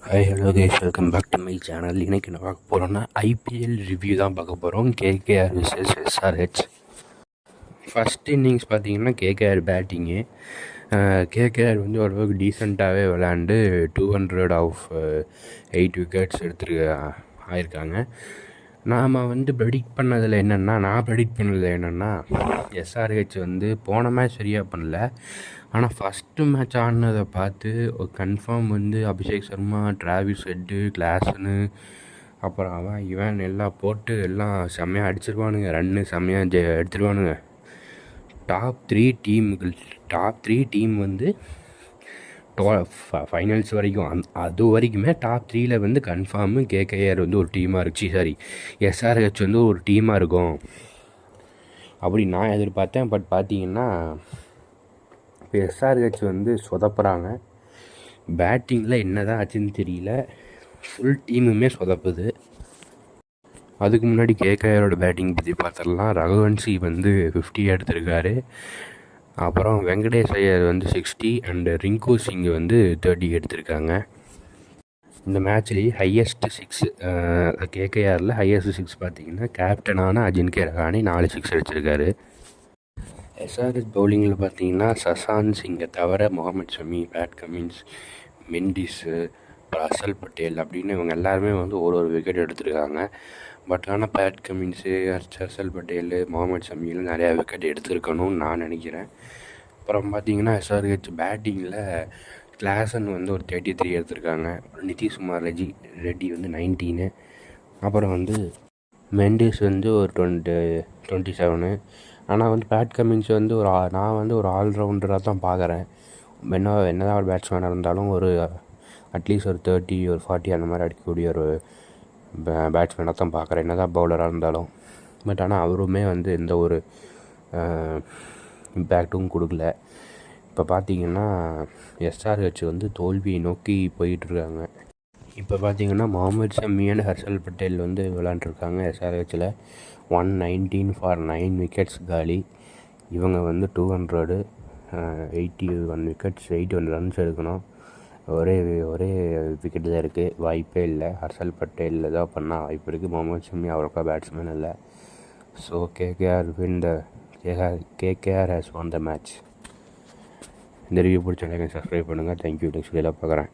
Hi hello guys, welcome back to my channel. இன்றைக்கி என்ன பார்க்க போகிறோன்னா ஐபிஎல் ரிவ்யூ தான் பார்க்க போகிறோம். KKR versus SRH. First innings பார்த்தீங்கன்னா கேகேஆர் பேட்டிங்கு. கேகேஆர் வந்து ஓரளவுக்கு டீசெண்டாகவே விளாண்டு 200 ஆஃப் 8 விக்கெட்ஸ் ஆயிருக்காங்க. நாம் வந்து ப்ரெடிக்ட் பண்ணதில் என்னென்னா எஸ்ஆர்ஹெச் வந்து போன மேட்ச் சரியாக பண்ணல. ஆனால் ஃபஸ்ட்டு மேட்ச் ஆடினதை பார்த்து ஒரு கன்ஃபார்ம் வந்து அபிஷேக் சர்மா, டிராவிஸ் ஹெட்டு, கிளாஸனு, அப்புறம் இவன் எல்லாம் போட்டு எல்லாம் செம்மையாக அடிச்சிருவானுங்க. ரன்னு செம்மையாக எடுத்துருவானுங்க. டாப் த்ரீ டீம் வந்து ஃபைனல்ஸ் வரைக்கும் அது வரைக்குமே டாப் 3ல வந்து கன்ஃபார்மு கேகேஆர் வந்து ஒரு டீமாக இருந்துச்சு. எஸ்ஆர்ஹெச் வந்து ஒரு டீமாக இருக்கும் அப்படி நான் எதிர்பார்த்தேன். பட் பார்த்தீங்கன்னா இப்போ எஸ்ஆர்ஹெச் வந்து சொதப்புறாங்க. பேட்டிங்கில் என்ன தான் ஆச்சுன்னு தெரியல, ஃபுல் டீமுமே சொதப்புது. அதுக்கு முன்னாடி கேகேஆரோட பேட்டிங் பற்றி பார்த்துடலாம். ரகுவன்சி வந்து 50 எடுத்திருக்காரு. அப்புறம் வெங்கடேஷ் ஐயர் வந்து 60 அண்டு ரிங்கு சிங் வந்து 30 எடுத்திருக்காங்க. இந்த மேட்ச்லேயே ஹையஸ்ட்டு 6 கேகேஆரில் ஹையஸ்ட்டு 6 பார்த்திங்கன்னா கேப்டனான அஜின்கே ரஹானே 4 6 அடிச்சிருக்காரு. எஸ்ஆர்ஹெச் பவுலிங்கில் பார்த்தீங்கன்னா சசாந்த் சிங்கை தவிர முகமது ஷமி, பேட் கமின்ஸ், மெண்டிஸு, ஹர்ஷல் பட்டேல் அப்படின்னு இவங்க எல்லாருமே வந்து ஒரு விக்கெட் எடுத்திருக்காங்க. பட் ஆனால் பேட் கமின்ஸு, ஹர்ஷல் பட்டேல், முகமது ஷமியில் நிறையா விக்கெட் எடுத்திருக்கணும்னு நான் நினைக்கிறேன். அப்புறம் பார்த்திங்கன்னா எஸ்ஆர்ஹெச் பேட்டிங்கில் கிளாசன் வந்து ஒரு 33 எடுத்திருக்காங்க. நிதிஷ்குமார் ரெட்டி வந்து 19. அப்புறம் வந்து மெண்டிஸ் வந்து ஒரு 27. ஆனால் வந்து பேட் கமின்ஸ் வந்து நான் வந்து ஒரு ஆல்ரவுண்டராக தான் பார்க்குறேன். என்ன தான் ஒரு பேட்ஸ்மேனாக இருந்தாலும் ஒரு அட்லீஸ்ட் ஒரு 30 ஒரு 40 அந்த மாதிரி அடிக்கக்கூடிய ஒரு பேட்ஸ்மேனாக தான் பார்க்குறேன், என்ன தான் பவுலராக இருந்தாலும். பட் ஆனால் அவருமே வந்து எந்த ஒரு இம்பேக்டும் கொடுக்கல. இப்போ பார்த்திங்கன்னா எஸ்ஆர்ஹெச் வந்து தோல்வியை நோக்கி போயிட்டுருக்காங்க. இப்போ பார்த்திங்கன்னா முகமது ஷமி அண்ட் ஹர்ஷல் பட்டேல் வந்து விளாண்டுருக்காங்க எஸ்ஆர்ஹெச்சில். 119 ஃபார் 9 விக்கெட்ஸ் காலி. இவங்க வந்து 200 81 விக்கெட்ஸ் 81 ரன்ஸ் எடுக்கணும். ஒரே விக்கெட் தான் இருக்குது, வாய்ப்பே இல்லை. ஹர்ஷல் பட்டேல் தான் பண்ணால் வாய்ப்பு இருக்குது. முகமது ஷமி அவருக்கா பேட்ஸ்மேன் இல்லை. So KKR has one the match. இந்த ரிவ்யூ பிடிச்ச சப்ஸ்கிரைப் பண்ணுங்கள். தேங்க்யூ. நெக்ஸ்ட் வீடியோவில் பார்க்குறேன்.